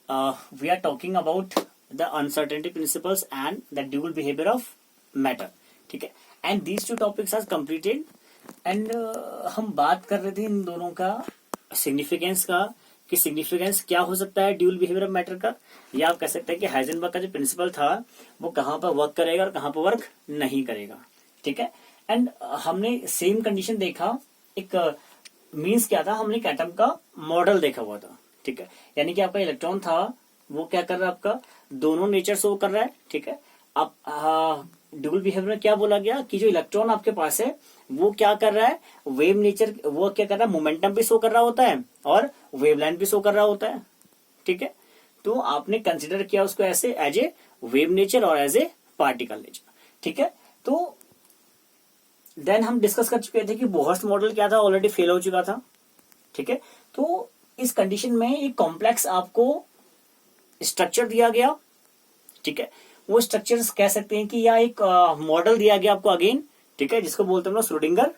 we are talking about the uncertainty principles and the dual behavior of matter. ठीक है, and these two topics are completed and हम बात कर रहे थे इन दोनों का सिग्निफिकेंस का कि सिग्निफिकेंस क्या हो सकता है ड्यूल बिहेवियर ऑफ मैटर का, या आप कह सकते हैं कि हाइजेनबर्ग का जो प्रिंसिपल था वो कहाँ पर वर्क करेगा और कहाँ पर वर्क नहीं करेगा. ठीक है, एंड हमने सेम कंडीशन देखा. एक मीन्स क्या था, हमने एक एटम का मॉडल देखा हुआ था. ठीक है, यानी कि आपका इलेक्ट्रॉन था वो क्या कर रहा है, आपका दोनों नेचर शो कर रहा है. ठीक है, आप ड्यूल बिहेवियर में क्या बोला गया कि जो इलेक्ट्रॉन आपके पास है वो क्या कर रहा है, वेव नेचर, वो क्या कर रहा है, मोमेंटम भी शो कर रहा होता है और वेवलेंथ भी शो कर रहा होता है. ठीक है, तो आपने कंसिडर किया उसको ऐसे एज ए वेव नेचर और एज ए पार्टिकल नेचर. ठीक है, तो देन हम डिस्कस कर चुके थे कि बोहर्स मॉडल क्या था, ऑलरेडी फेल हो चुका था. ठीक है, तो इस कंडीशन में एक कॉम्प्लेक्स आपको स्ट्रक्चर दिया गया. ठीक है, वो स्ट्रक्चर कह सकते हैं कि या एक मॉडल दिया गया आपको अगेन. ठीक है, जिसको बोलते हैं श्रोडिंगर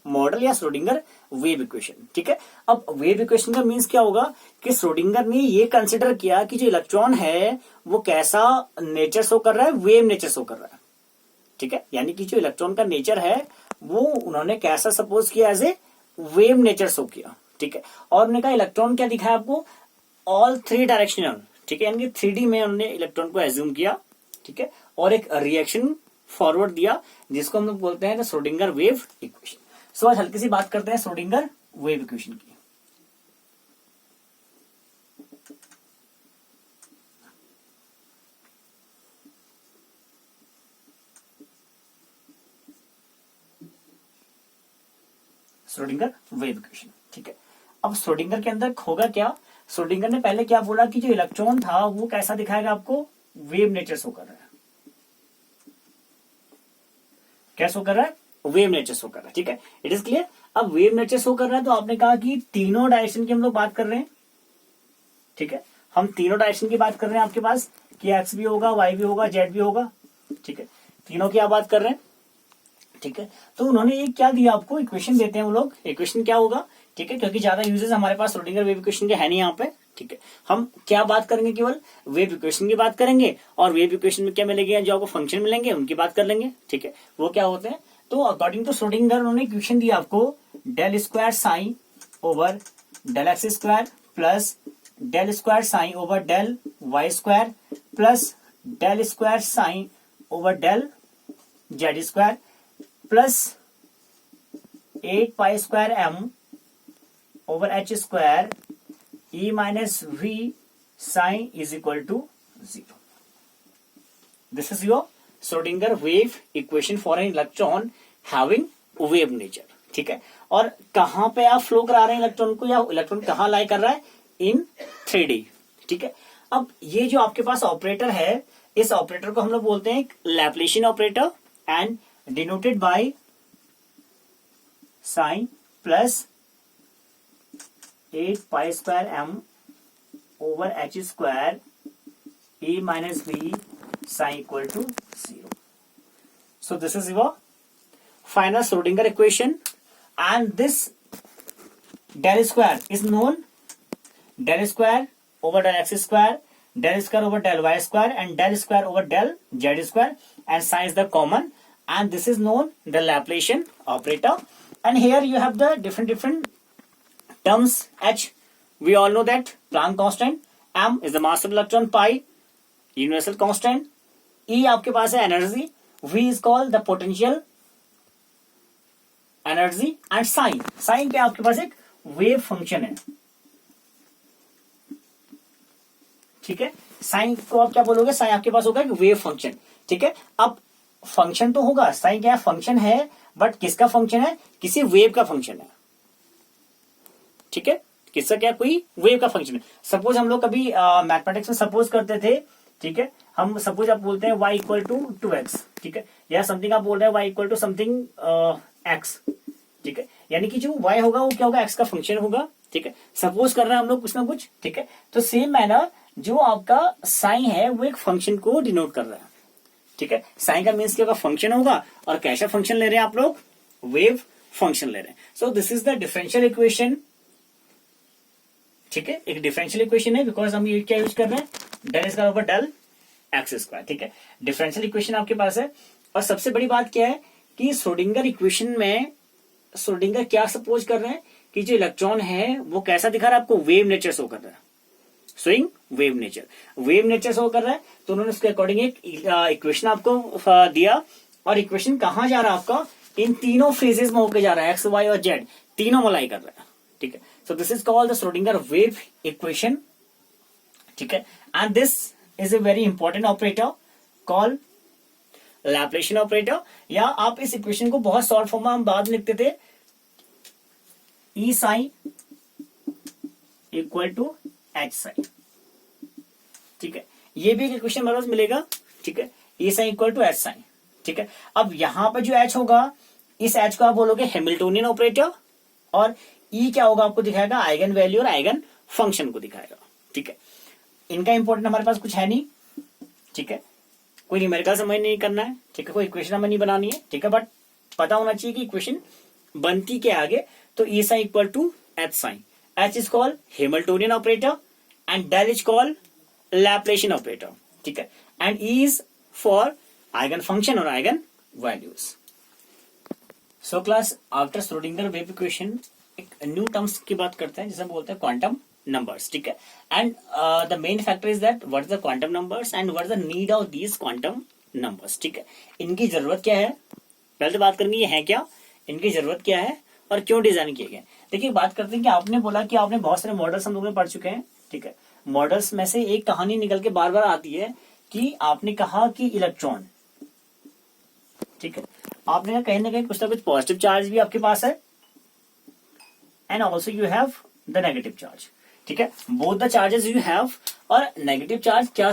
मॉडल या श्रोडिंगर वेव इक्वेशन. ठीक है, अब वेव इक्वेशन का मीन्स क्या होगा कि श्रोडिंगर ने ये कंसिडर किया कि जो इलेक्ट्रॉन है वो कैसा नेचर शो कर रहा है, वेव नेचर शो कर रहा है. ठीक है, यानी कि जो इलेक्ट्रॉन का नेचर है वो उन्होंने कैसा सपोज किया, as a wave nature show किया. ठीक है, और उन्होंने कहा इलेक्ट्रॉन क्या दिखाया आपको, ऑल थ्री डायरेक्शनल. ठीक है, यानी कि 3D में उन्होंने इलेक्ट्रॉन को एज्यूम किया. ठीक है, और एक रिएक्शन फॉरवर्ड दिया जिसको हम लोग बोलते हैं श्रोडिंगर वेव इक्वेशन. सो आज हल्की सी बात करते हैं श्रोडिंगर वेव इक्वेशन की. Schrodinger wave equation. ठीक है, अब श्रोडिंगर के अंदर होगा क्या, श्रोडिंगर ने पहले क्या बोला कि जो इलेक्ट्रॉन था वो कैसा दिखाएगा आपको, वेव नेचर शो कर रहा है. क्या शो कर रहा है, वेव नेचर शो कर रहा है. ठीक है, इट इज क्लियर. अब वेव नेचर शो कर रहा है तो आपने कहा कि तीनों डायरेक्शन की हम लोग बात कर रहे हैं. ठीक है, हम तीनों डायरेक्शन की बात कर रहे हैं आपके पास कि एक्स भी होगा, वाई भी होगा, जेड भी होगा. ठीक है, तीनों की आप बात कर रहे हैं. ठीक है, तो उन्होंने एक क्या दिया आपको, इक्वेशन देते हैं वो लोग. इक्वेशन क्या होगा, ठीक है, क्योंकि ज्यादा यूजेस हमारे पास श्रोडिंगर वेव इक्वेशन के है नहीं यहाँ पे. ठीक है, हम क्या बात करेंगे, केवल वेव इक्वेशन की बात करेंगे और वेव इक्वेशन में क्या मिलेंगे, जो आपको फंक्शन मिलेंगे उनकी बात कर लेंगे. ठीक है, वो क्या होते हैं. तो अकॉर्डिंग टू श्रोडिंगर उन्होंने इक्वेशन दिया आपको, del square psi over del X square plus del square psi over del Y square plus del square psi over del Z square plus 8 pi square M over H square E minus V psi is equal to 0. This is your Schrodinger wave equation for an electron having wave nature. ठीक है, और कहां पे आप flow करा रहे हैं electron को, या इलेक्ट्रॉन कहां लाई कर रहा है, इन 3D. ठीक है, अब ये जो आपके पास ऑपरेटर है, इस ऑपरेटर को हम लोग बोलते हैं Laplacian operator and denoted by psi plus 8 pi square M over H square A minus B psi equal to 0. So this is your final Schrodinger equation, and this del square is known del square over del x square, del square over del y square, and del square over del z square, and psi is the common, and this is known the Laplacian operator. And here you have the different terms. H, we all know that Planck constant. M is the mass of electron. Pi, universal constant. E आपके पास है energy. V is called the potential energy, and sin. Sin क्या आपके पास एक wave function है. ठीक है, sign को आप क्या बोलोगे, साइन आपके पास होगा एक वेव फंक्शन. ठीक है, अब फंक्शन तो होगा, साइन क्या फंक्शन है, बट किसका फंक्शन है, किसी वेव का फंक्शन है. ठीक है, किसका क्या, कोई वेव का फंक्शन है. सपोज हम लोग कभी मैथमेटिक्स में सपोज करते थे. ठीक है, हम सपोज आप बोलते हैं y इक्वल टू 2x. ठीक है, या समथिंग आप बोल रहे हैं y equal to something x. ठीक है, यानी कि जो y होगा वो क्या होगा, x का फंक्शन होगा. ठीक है, सपोज कर रहे हैं हम लोग कुछ ना कुछ. ठीक है, तो सेम मैनर जो आपका साइन है वो एक फंक्शन को डिनोट कर रहा है. ठीक है, साइन का मीन्स क्या होगा, फंक्शन होगा, और कैसा फंक्शन ले रहे हैं आप लोग, वेव फंक्शन ले रहे हैं. सो this is the differential equation ठीक है, एक डिफरेंशियल इक्वेशन है, बिकॉज हम ये क्या यूज कर रहे हैं, del square over del X square. ठीक है, डिफरेंशियल इक्वेशन आपके पास है। और सबसे बड़ी बात क्या है कि श्रोडिंगर इक्वेशन में श्रोडिंगर क्या सपोज कर रहे हैं कि जो इलेक्ट्रॉन है वो कैसा दिखा रहा है आपको, वेव नेचर शो कर रहा है, स्विंग वेव नेचर शो कर रहा है। तो उन्होंने उसके अकॉर्डिंग एक इक्वेशन आपको दिया, और इक्वेशन कहां जा रहा है आपका, इन तीनों फेजेस में होकर जा रहा है, एक्स वाई और जेड तीनों मलाई कर रहा है। ठीक है, so this is called the Schrodinger wave equation. ठीक है, and this is a very important operator called Laplacian operator, या आप इस इक्वेशन को बहुत शॉर्ट फॉर्म में हम बाद में लिखते थे, E psi equal to H psi. ठीक है, ये भी एक इक्वेशन हमारे पास मिलेगा। ठीक है, E psi equal to H psi. ठीक है, अब यहां पर जो एच होगा, इस एच को आप बोलोगे हैमिल्टोनियन ऑपरेटर, और ई क्या होगा आपको दिखाएगा, आइगन वैल्यू और आइगन फंक्शन को दिखाएगा। ठीक है, इनका इंपॉर्टेंट हमारे पास कुछ है नहीं। ठीक है, कोई न्यूमेरिकल समझ नहीं करना है। ठीक है, कोई इक्वेशन हमें नहीं बनानी है। ठीक है, बट पता होना चाहिए कि इक्वेशन बनती के आगे, तो E psi equal to H psi, H is called Hamiltonian operator and del is called Laplacian operator. ठीक है, and E is for eigen function और eigen values. So class, after Schrodinger wave equation एक new terms की बात करते हैं जिसे बोलते हैं क्वांटम नंबर्स। ठीक है, and the main factor is that what is the quantum numbers and what is the need of these quantum numbers. ठीक है, इनकी जरूरत क्या है, पहले तो बात करेंगे ये है क्या, इनकी जरूरत क्या है और क्यों डिजाइन किए गए। देखिए, बात करते हैं कि आपने बोला कि आपने बहुत सारे मॉडल्स हम लोगों ने पढ़ चुके हैं। ठीक है, मॉडल्स में से एक कहानी निकल के बार बार आती है कि आपने कहा कि इलेक्ट्रॉन, ठीक है, आपने कहा कहीं ना कहीं कुछ ना कुछ पॉजिटिव चार्ज भी आपके पास है, and also you have the negative charge. ठीक है, both the charges you have, और नेगेटिव चार्ज क्या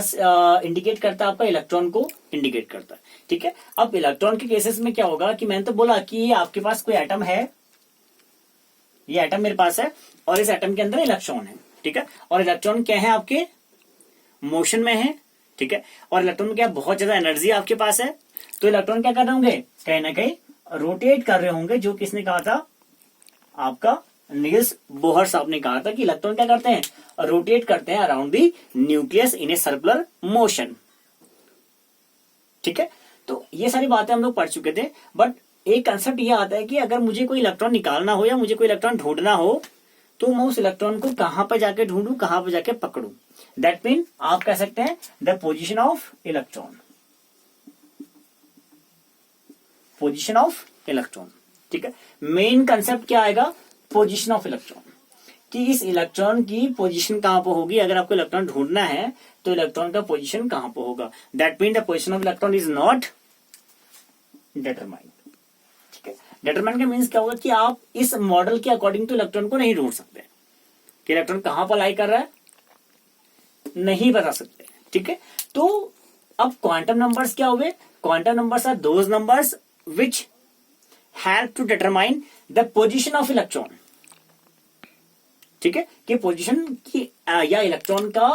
इंडिकेट करता है, आपका इलेक्ट्रॉन को इंडिकेट करता है। ठीक है, अब इलेक्ट्रॉन के केसेस में क्या होगा कि मैंने तो बोला कि आपके पास कोई एटम है, ये एटम मेरे पास है, और इस एटम के अंदर इलेक्ट्रॉन है। ठीक है, और इलेक्ट्रॉन क्या है आपके मोशन में है। ठीक है, और इलेक्ट्रॉन में क्या बहुत ज्यादा एनर्जी आपके पास है, तो इलेक्ट्रॉन क्या कर रहे होंगे, कहीं ना कहीं रोटेट कर रहे होंगे, जो किसने कहा था, आपका नील्स बोहर साहब ने कहा था कि इलेक्ट्रॉन क्या करते हैं, रोटेट करते हैं around the nucleus in a circular motion. ठीक है, तो ये सारी बातें हम लोग पढ़ चुके थे, बट एक कंसेप्ट ये आता है कि अगर मुझे कोई इलेक्ट्रॉन निकालना हो या मुझे कोई इलेक्ट्रॉन ढूंढना हो, तो मैं उस इलेक्ट्रॉन को कहां पर जाके ढूंढूं, कहां पर जाके पकड़ूं। दैट मीन आप कह सकते हैं the position of electron, position of electron. ठीक है, मेन कंसेप्ट क्या आएगा, पोजीशन ऑफ इलेक्ट्रॉन, कि इस इलेक्ट्रॉन की पोजीशन कहां पर होगी। अगर आपको इलेक्ट्रॉन ढूंढना है तो इलेक्ट्रॉन का पोजीशन कहां पर होगा। That mean the position of electron is not determined. ठीक है, डिटरमाइंड का मीन्स क्या होगा कि आप इस मॉडल के अकॉर्डिंग तो इलेक्ट्रॉन को नहीं ढूंढ सकते कि इलेक्ट्रॉन कहां पर लाई कर रहा है, नहीं बता सकते। ठीक है, तो अब क्वांटम नंबर्स क्या हुए, quantum numbers are those numbers which help to determine the position of electron। ठीक है, कि पोजीशन की या इलेक्ट्रॉन का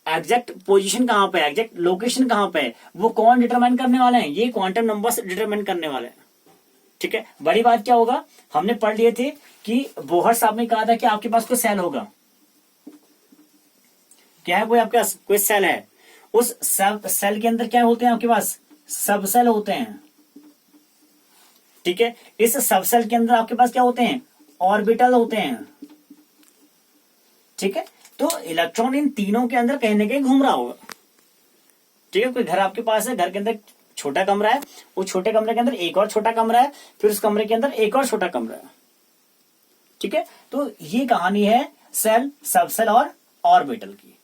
एग्जैक्ट पोजीशन कहां पे है, एग्जैक्ट लोकेशन कहां पे है, वो कौन डिटरमाइन करने वाले हैं, ये क्वांटम नंबर्स डिटरमाइन करने वाले हैं। ठीक है, बड़ी बात क्या होगा, हमने पढ़ लिए थे कि बोहर साहब ने कहा था कि आपके पास कोई सेल होगा, क्या है, कोई आपके पास कोई सेल है, उस सेल के अंदर क्या होते हैं आपके पास, सब सेल होते हैं। ठीक है, इस सब सेल के अंदर आपके पास क्या होते हैं, ऑर्बिटल होते हैं। ठीक है, तो इलेक्ट्रॉन इन तीनों के अंदर कहीं ना कहीं घूम रहा होगा। ठीक है, कोई घर आपके पास है, घर के अंदर छोटा कमरा है, वो छोटे कमरे के अंदर एक और छोटा कमरा है, फिर उस कमरे के अंदर एक और छोटा कमरा है। ठीक है, तो ये कहानी है सेल, सब सेल और ऑर्बिटल की।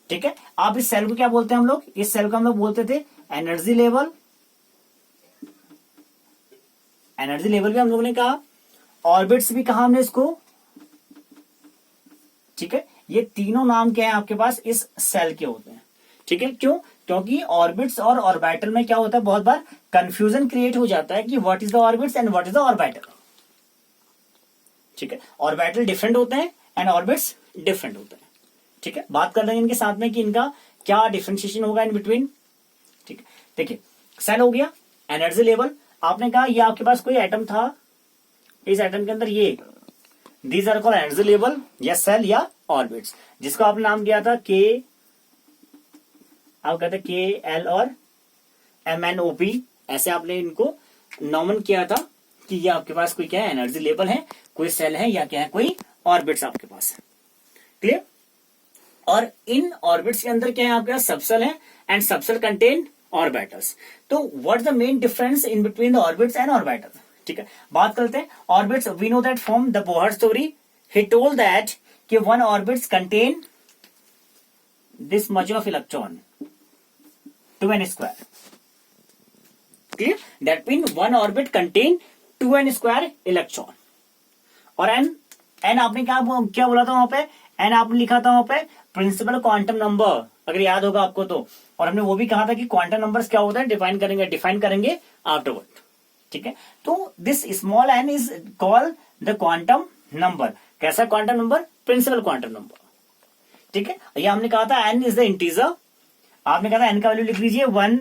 ठीक है, आप इस सेल को क्या बोलते हैं हम लोग, इस सेल को हम लोग बोलते थे एनर्जी लेवल, एनर्जी लेवल भी हम लोगों ने कहा, ऑर्बिट्स भी कहा हमने इसको। ठीक है, ये तीनों नाम क्या है आपके पास इस सेल के होते हैं। ठीक है, क्यों, क्योंकि ऑर्बिट्स और ऑर्बिटल में क्या होता है, बहुत बार कंफ्यूजन क्रिएट हो जाता है कि what is the orbits and what is the orbital. ठीक है, ऑर्बिटल डिफरेंट होते हैं एंड ऑर्बिट्स डिफरेंट होते हैं। ठीक है, बात कर लेंगे इनके साथ में कि इनका क्या डिफरेंशिएशन होगा इन बिटवीन। ठीक है, देखिए सेल हो गया, एनर्जी लेवल, आपने कहा ये आपके पास कोई एटम था, इस एटम के अंदर ये these are called energy level या सेल या ऑर्बिट्स, जिसको आपने नाम दिया था के, आप कहते के एल और MNOP, ऐसे आपने इनको नॉमन किया था कि ये आपके पास कोई क्या है, एनर्जी लेवल है, कोई सेल है या क्या है, कोई ऑर्बिट्स आपके पास है। क्लियर? और इन ऑर्बिट्स के अंदर क्या है आपके पास, सबसेल है एंड सबसेल कंटेन ऑर्बिटल्स। तो what the main difference in between the orbits and orbital? ठीक है, बात करते हैं orbits. We know that from the Bohr story, he told that कि one orbits contain this much of electron 2n²। Clear? That mean one orbit contain 2n² electron. और N आपने क्या बोला था वहां पे, एन आपने लिखा था वहां पे प्रिंसिपल क्वांटम नंबर, अगर याद होगा आपको तो। और हमने वो भी कहा था कि क्वांटम नंबर्स क्या होता है, डिफाइन करेंगे आफ्टरवर्ड। ठीक है, तो this small N is called the quantum number. कैसा quantum number? Principal quantum number. ठीक है, ये हमने कहा था एन इज द इंटीजर। आपने कहा था एन का वैल्यू लिख लीजिए 1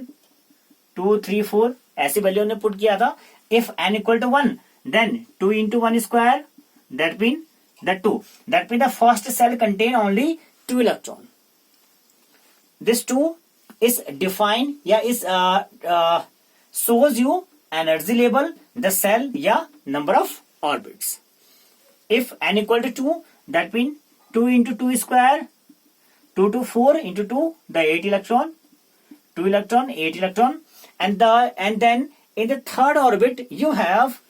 2 3 4, ऐसी वैल्यू ने पुट किया था। If N equal to 1 then 2 into 1², that mean the first cell contain only 2 electron. This 2 is defined या is shows you energy level, the cell या number of orbits. If n equal to 2, that mean 2 into 2², 2 to 4 into 2, the 8 electron, 2 electron, 8 electron, and then in the third orbit you have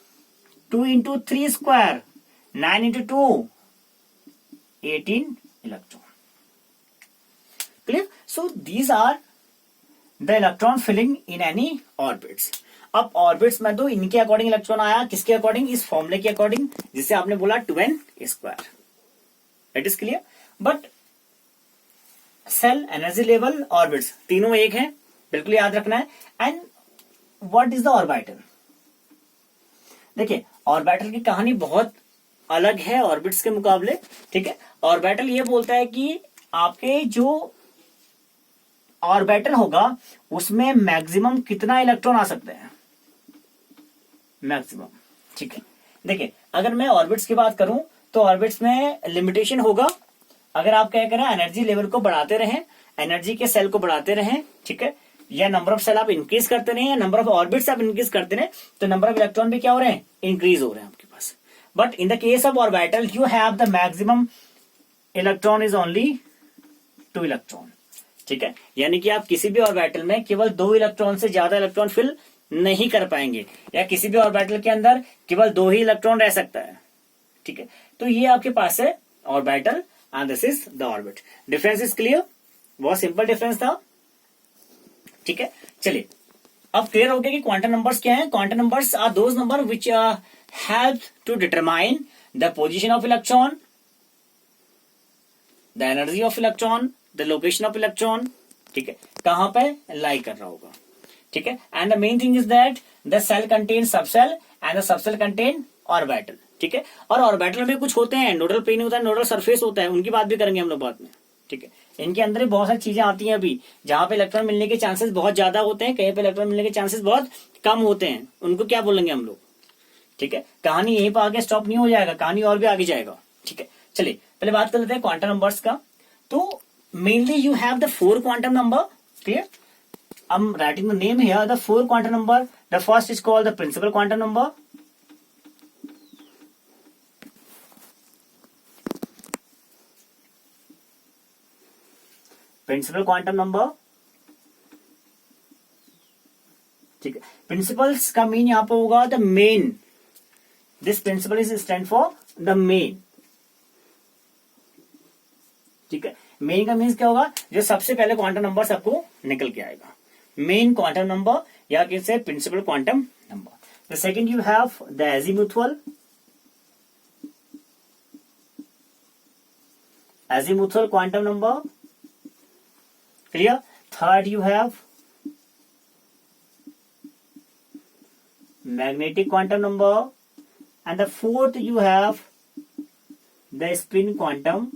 2 into 3², 9 into 2, 18 electron. Clear? So these are the electron filling in any orbits. अब orbits में तो इनके according electron आया, किसके according? इस फॉर्मूले के according, जिसे आपने बोला 2n²। It is clear? But shell, energy level, orbits तीनों एक है, बिल्कुल याद रखना है। And what is the orbital? देखिए, ऑर्बिटल की कहानी बहुत अलग है ऑर्बिट्स के मुकाबले। ठीक है, ऑर्बिटल ये बोलता है कि आपके जो ऑर्बिटल होगा उसमें मैक्सिमम कितना इलेक्ट्रॉन आ सकते हैं, मैक्सिमम। ठीक है, देखिए अगर मैं ऑर्बिट्स की बात करूं तो ऑर्बिट्स में लिमिटेशन होगा। अगर आप क्या करें, एनर्जी लेवल को बढ़ाते रहें, एनर्जी के सेल को बढ़ाते रहें, ठीक है, या नंबर ऑफ सेल आप इंक्रीज करते रहें, या नंबर ऑफ ऑर्बिट्स आप इंक्रीज करते रहें, तो नंबर ऑफ इलेक्ट्रॉन भी क्या हो रहे हैं, इंक्रीज हो रहे हैं आपके पास। But in the case of orbital you have the maximum electron is only 2 electron. ठीक है, यानी कि आप किसी भी ऑर्बिटल में केवल 2 इलेक्ट्रॉन से ज्यादा इलेक्ट्रॉन फिल नहीं कर पाएंगे, या किसी भी ऑर्बिटल के अंदर केवल 2 ही इलेक्ट्रॉन रह सकता है। ठीक है, तो ये आपके पास है orbital and this is the orbit. Difference is clear? बहुत सिंपल डिफरेंस था। ठीक है, चलिए अब क्लियर हो गया कि क्वांटम नंबर्स क्या है। Quantum numbers are those number which help to determine the position of electron, the energy of electron, the location of electron. ठीक है, कहां पे लाई कर रहा होगा। ठीक है, and the main thing is that the shell contain subshell and the subshell contain orbital. ठीक है, और ऑर्बिटल में कुछ होते हैं, नोडल प्लेन होता है, नोडल सरफेस होता है, उनकी बात भी करेंगे हम लोग बाद में। ठीक है, इनके अंदर भी बहुत सारी चीजें आती हैं अभी, जहां पे इलेक्ट्रॉन मिलने के चांसेस बहुत ज्यादा होते हैं, कहीं पे इलेक्ट्रॉन मिलने के चांसेस बहुत कम होते हैं, उनको क्या बोलेंगे हम लोग। ठीक है, कहानी यहीं पर आगे स्टॉप नहीं हो जाएगा, कहानी और भी आगे जाएगा। ठीक है, चलिए पहले बात कर लेते हैं क्वांटम नंबर्स का। तो mainly you have the 4 quantum number. Clear? I'm writing the name here, the 4 quantum number. The first is called the principal quantum number. Principal quantum number. ठीक है, प्रिंसिपल्स का मीन यहां पर होगा the main. This principle is stand for the main. ठीक है, main का means क्या होगा, जो सबसे पहले क्वांटम नंबर सबको निकल के आएगा, मेन क्वांटम नंबर या कैसे principal quantum number. The second you have the azimuthal quantum number. Clear? Third you have magnetic quantum number, and the fourth you have the spin quantum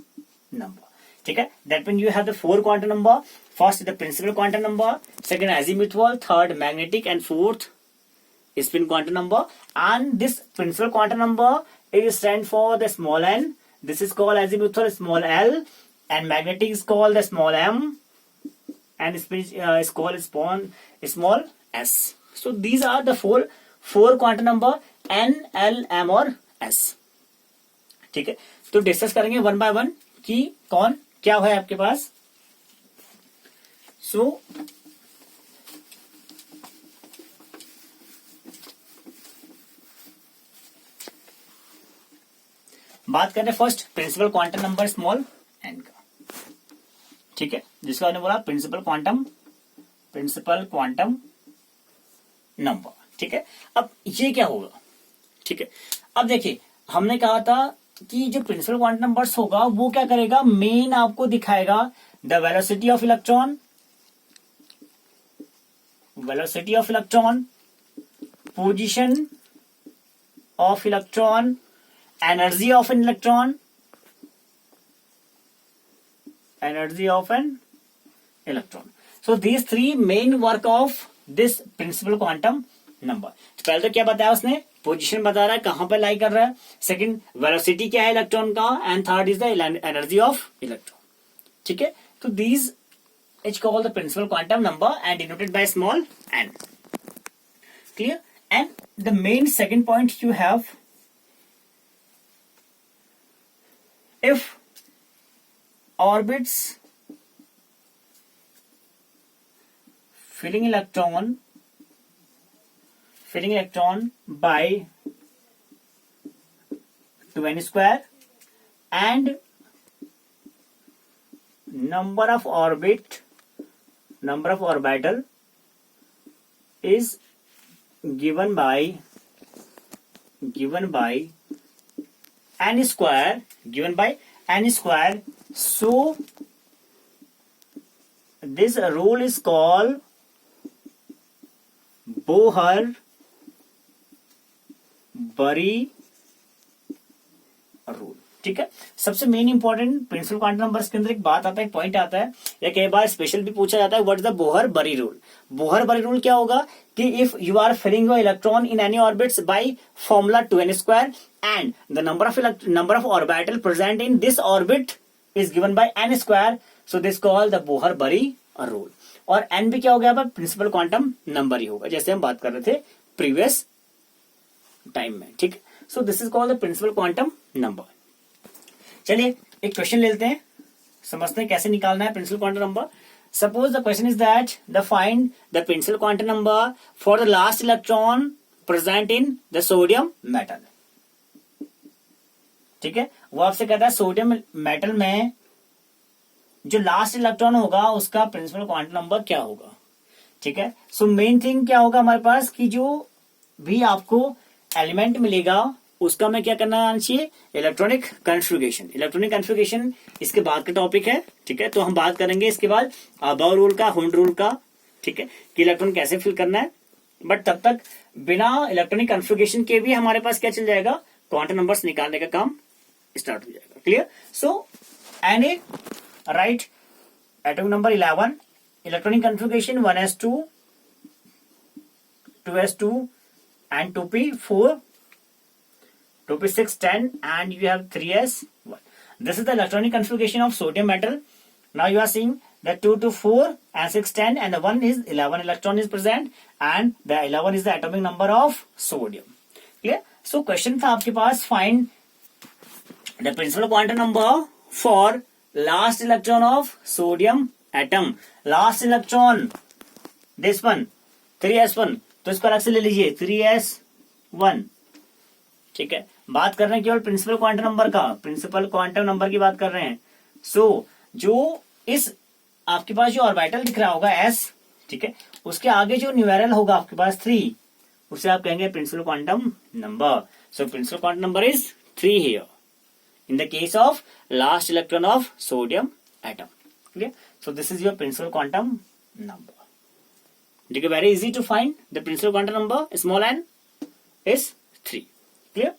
number. ठीक है, that means you have the 4 quantum number. First the principal quantum number, second azimuthal, third magnetic, and fourth spin quantum number. And this principal quantum number it stands for the small n. This is called azimuthal small l, and magnetic is called the small m, and spin is called small s. So these are the four quantum number n, l, m और s. ठीक है, तो discuss करेंगे one by one कि कौन क्या है आपके पास. सो बात करें first principal quantum number small N का. ठीक है, जिसको हमने बोला प्रिंसिपल क्वांटम नंबर. ठीक है, अब ये क्या होगा. ठीक है, अब देखिए हमने कहा था कि जो प्रिंसिपल क्वांटम नंबर्स होगा वो क्या करेगा, मेन आपको दिखाएगा the velocity of electron, position of electron, energy of an electron. So these three main work of this principle quantum number. पहले तो क्या बताया उसने, पोजीशन बता रहा है कहां पर लाई कर रहा है. सेकंड वेलोसिटी क्या है इलेक्ट्रॉन का, and third is the energy of electron. ठीक है, तो these is called the principal quantum number and denoted by small N. Clear. And the main second point you have, if orbits filling electron by 2n square and number of orbital is given by n square, so this rule is called Bohr-Bury rule. ठीक है, सबसे main important principle quantum numbers के अंदर एक बात आता है, एक पॉइंट आता है, या कई बार स्पेशल भी पूछा जाता है, what is the Bohr Bury rule. Bohr Bury rule क्या होगा कि if you are filling your electron in any orbits by formula 2n square and the number of orbital present in this orbit is given by n square, so this called the Bohr Bury rule. और n भी क्या हो गया, principal quantum number ही होगा, जैसे हम बात कर रहे थे प्रीवियस टाइम में. ठीक है, so this is called the principal quantum number. चलिए एक क्वेश्चन लेते हैं, समझते हैं कैसे निकालना है principal quantum number. Suppose the question is that the find the principal quantum number for the last electron present in the sodium metal. ठीक है, वो आपसे कहता है सोडियम मेटल में जो लास्ट इलेक्ट्रॉन होगा उसका प्रिंसिपल क्वांटम नंबर क्या होगा. ठीक है, सो मेन थिंग क्या होगा हमारे पास कि जो भी आपको एलिमेंट मिलेगा उसका में क्या करना आना चाहिए, इलेक्ट्रॉनिक कन्फिगरेशन इसके बाद का टॉपिक है. ठीक है, तो हम बात करेंगे इसके बाद अबाव रूल का, हुंड रूल का. ठीक है, कि इलेक्ट्रॉन कैसे फिल करना है. बट तब तक बिना इलेक्ट्रॉनिक कन्फिगरेशन के भी हमारे पास क्या चल जाएगा, क्वांटम नंबर्स निकालने का काम स्टार्ट हो जाएगा. Clear. So Na right atomic number 11, electronic configuration 1s2, 2s2 and 2p4, 2p6, 10, and you have 3s1. This is the electronic configuration of sodium metal. Now you are seeing that 2 to 4 and 6, 10, and the 1 is 11 electron is present, and the 11 is the atomic number of sodium. Clear? So question था आपके पास, find the principal quantum number for last electron of sodium atom. Last electron, this one, 3s1, तो इसको अलग से ले लीजिए 3s1. ठीक है, बात कर रहे हैं केवल प्रिंसिपल क्वांटम नंबर का, प्रिंसिपल क्वांटम नंबर की बात कर रहे हैं. सो जो इस आपके पास जो ऑर्बिटल दिख रहा होगा s, ठीक है, उसके आगे जो न्यूमेरल होगा आपके पास 3, उसे आप कहेंगे principal quantum number. So principal quantum number is 3 here in the case of last electron of sodium atom. Clear? So this is your principal quantum number. Okay, very easy to find the principal quantum number, small n is 3. Clear?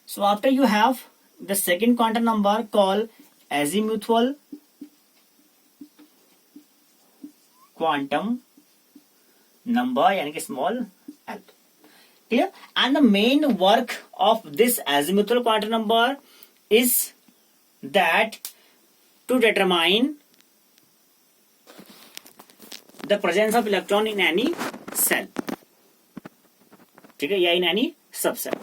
So after you have the second quantum number called azimuthal quantum number यानी कि small l. Clear? And the main work of this azimuthal quantum number is that to determine the presence of electron in any cell, ठीक है, या in any subshell.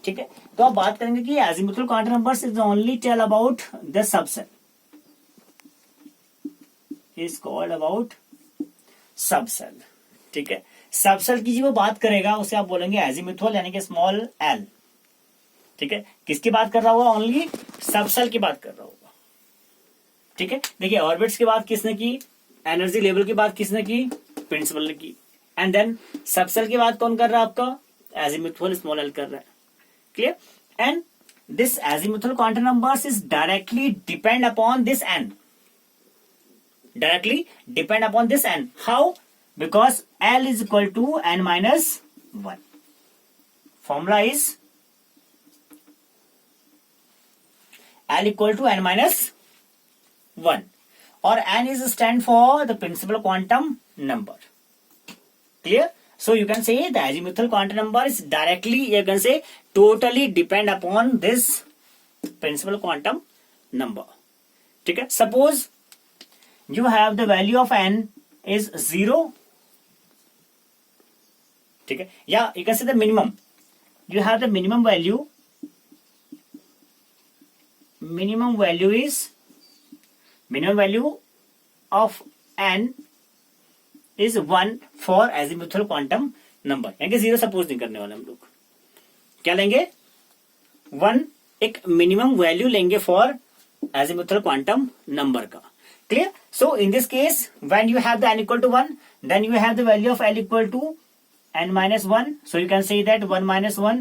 ठीक है, तो आप बात करेंगे कि azimuthal quantum numbers is only tell about the subcell, is called about subshell. ठीक है, सबसेल की जो बात करेगा उसे आप बोलेंगे एजीमुथल यानी कि स्मॉल एल. ठीक है, किसकी बात कर रहा होगा? ओनली सबसेल की बात कर रहा होगा. ठीक है, देखिए ऑर्बिट्स की बात किसने की, एनर्जी लेवल की बात किसने की, प्रिंसिपल ने की. एंड देन सबसेल की बात कौन कर रहा है? आपका एजीमुथल स्मॉल एल कर रहा है. Clear? And this azimuthal quantum numbers is directly depend upon this N, directly depend upon this n. How? Because L is equal to n minus 1. Formula is L equal to n minus 1, or n is stand for the principal quantum number. Clear? So you can say the azimuthal quantum number is directly, you can say totally depend upon this principal quantum number. ठीक है, suppose you have the value of n is 0. ठीक है, या you can say the minimum, you have the minimum value is minimum value of n is 1 for azimuthal quantum number. यानी कि 0 suppose नहीं करने वाले हम लोग, क्या लेंगे? 1 एक मिनिमम वैल्यू लेंगे फॉर azimuthal quantum number का. Clear? So in this case, when you have the n equal to 1, then you have the value of L equal to n minus 1. So you can say that 1 minus 1,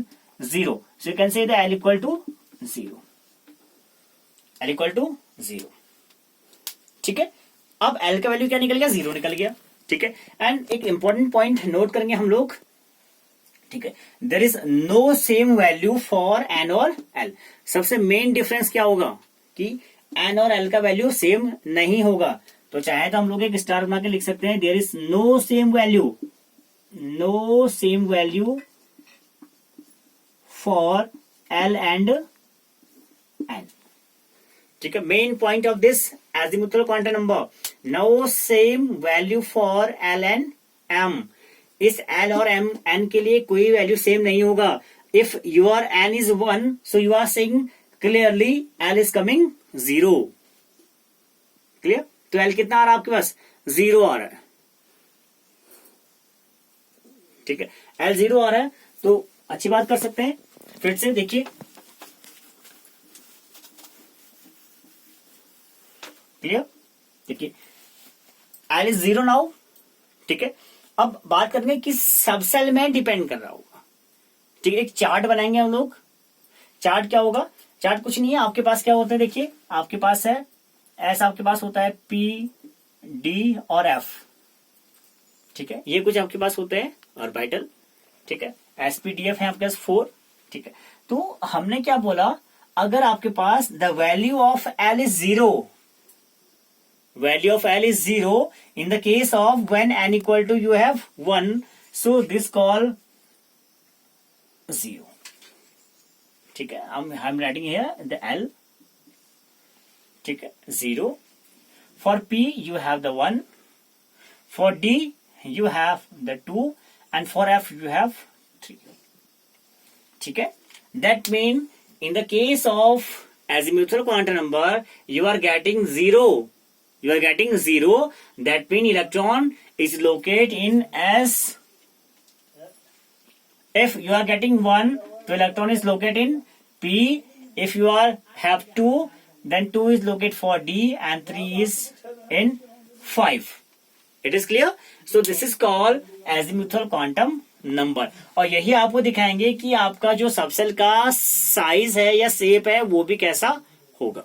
0. So you can say the L equal to 0. L equal to 0. ठीक है, अब L का value क्या निकल गया? 0 निकल गया. ठीक है, एंड एक इंपॉर्टेंट पॉइंट नोट करेंगे हम लोग. ठीक है, there is no same value for n और L. सबसे मेन डिफरेंस क्या होगा कि n और l का वैल्यू सेम नहीं होगा. तो चाहे तो हम लोग एक स्टार बना के लिख सकते हैं, there is no same value for l and n. ठीक है, main point of this azimuthal quantum number, no same value for l and m. इस l और m n के लिए कोई वैल्यू सेम नहीं होगा. If your n is 1, so you are saying clearly l is coming 0. Clear? तो L कितना आ रहा है आपके पास? 0 आ रहा है. ठीक है, L 0 आ रहा है, तो अच्छी बात कर सकते हैं. फिर से देखिए, क्लियर? देखिए L इज 0 नाउ. ठीक है, अब बात करेंगे कि सबसेल में डिपेंड कर रहा होगा. ठीक है, एक चार्ट बनाएंगे हम लोग. चार्ट क्या होगा? चार्ट कुछ नहीं है, आपके पास क्या होता है? देखिए आपके पास है एस, आपके पास होता है पी, डी और एफ. ठीक है, ये कुछ आपके पास होते हैं ऑर्बिटल. ठीक है, एस पी डी एफ है आपके पास 4. ठीक है, तो हमने क्या बोला? अगर आपके पास the value of L is 0, value of L is 0 in the case of when N equal to you have 1, so this call 0. ठीक है, I'm writing here the L. ठीक है, 0. For P you have the 1. For D you have the 2, and for F you have 3. ठीक है, that mean in the case of azimuthal quantum number you are getting 0. You are getting 0. That mean electron is located in S. If you are getting 1, the electron is located in P. If you are have 2, then 2 is located for D and 3 is in 5. It is clear? So this is called azimuthal quantum number. और यही आपको दिखाएंगे कि आपका जो subshell का size है या शेप है वो भी कैसा होगा.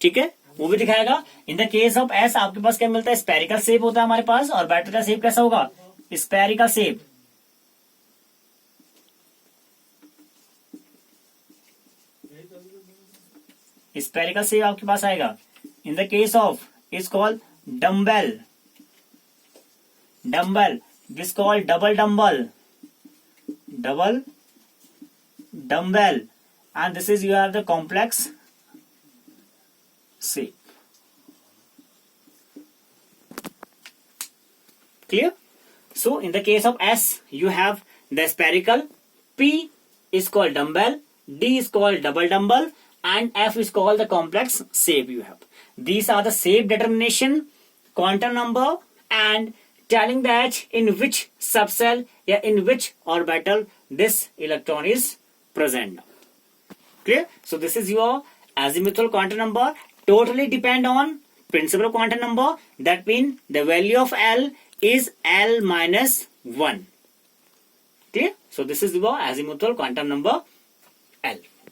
ठीक है, वो भी दिखाएगा. इन द केस ऑफ एस आपके पास क्या मिलता है? स्पेरिकल शेप होता है हमारे पास. और बैटर का शेप कैसा होगा? Spherical shape. स्पेरिकल शेप आपके पास आएगा. इन the case of is called dumbbell. this called double dumbbell, and this is you have the complex shape. Clear? So in the case of S, you have the spherical, P is called dumbbell, D is called double dumbbell, and F is called the complex shape you have. These are the shape determination, quantum number, and telling that in which subcell, yeah, in which orbital this electron is present. Clear? So this is your azimuthal quantum number, totally depend on principal quantum number. That means the value of L is L minus 1. Clear? So this is your azimuthal quantum number L.